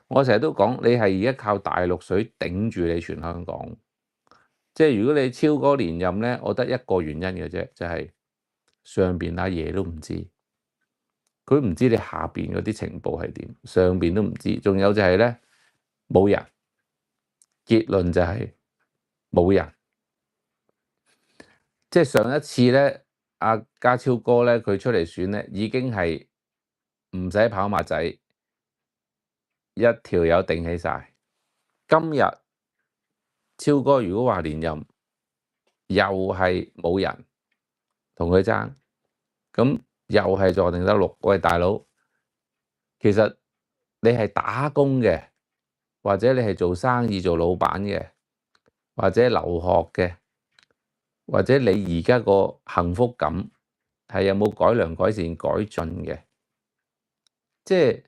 我成日都講，你係而家靠大陸水頂住你全香港。即係如果你超過連任咧，我得一個原因嘅啫，就係上邊阿爺都唔知，佢唔知你下邊嗰啲情報係點，上邊都唔知。仲有就係咧冇人，結論就係冇人。即係上一次咧，阿家超哥咧佢出嚟選咧，已經係唔使跑馬仔，一條友頂起晒。今日超哥如果話連任，又係冇人同佢爭，咁又係坐定得六。喂，大佬，其實你係打工嘅，或者你係做生意做老闆嘅，或者留學嘅，或者你而家個幸福感係有冇改良、改善、改進嘅？即係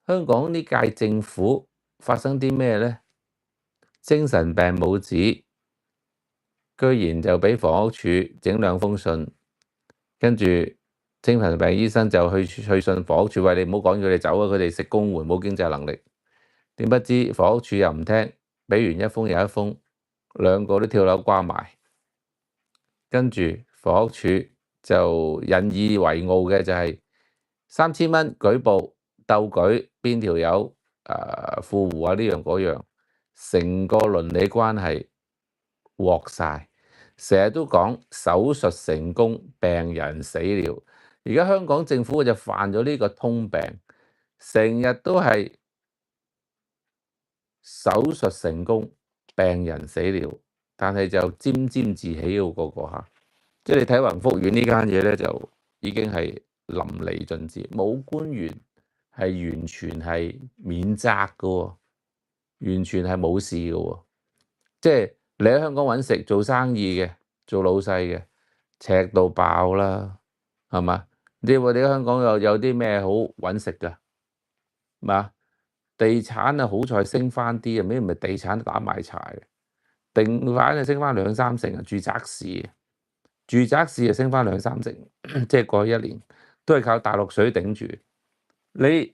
香港呢屆政府發生啲咩咧？精神病母子居然就俾房屋署整兩封信，跟住精神病醫生就去信房屋署，喂，你唔好趕佢哋走啊！佢哋食公援冇經濟能力。點不知房屋署又唔聽，俾完一封又一封，兩個都跳樓瓜埋。跟住房屋署就引以為傲嘅就係3000蚊舉報鬥舉邊條友富戶啊，呢樣嗰樣，成個倫理關係鑊晒。成日都講手術成功，病人死了。而家香港政府就犯咗呢個通病，成日都係手術成功，病人死了，但係就沾沾自喜喎，個嚇。即係你睇宏福苑呢間嘢咧，就已經係淋漓盡致，冇官員係完全係免責嘅喎，完全係冇事嘅喎。即係你喺香港揾食做生意嘅，做老細嘅，赤到爆啦，係嘛？你話你喺香港有啲咩好揾食㗎？嘛？地產啊，好彩升翻啲啊，咩唔係地產打埋柴嘅，定反就升翻2、3成啊，住宅市就升翻2、3成，即係過去一年都係靠大陸水頂住。你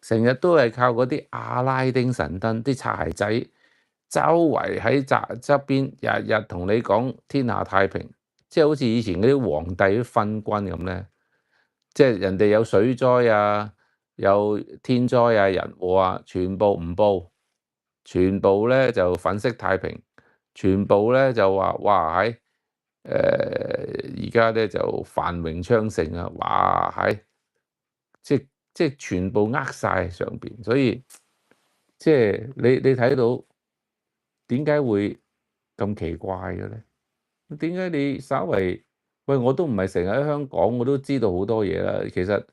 成日都係靠嗰啲阿拉丁神燈啲擦鞋仔，周圍喺側邊日日同你講天下太平，即係好似以前嗰啲皇帝啲昏君咁咧，即係人哋有水災啊，有天災啊、人禍啊，全部唔報，全部咧就粉飾太平，全部咧就話哇喺而家咧就繁榮昌盛啊，哇喺即係全部呃晒上邊，所以即係你睇到點解會咁奇怪嘅咧？點解你稍為喂我都唔係成日喺香港，我都知道好多嘢啦。其實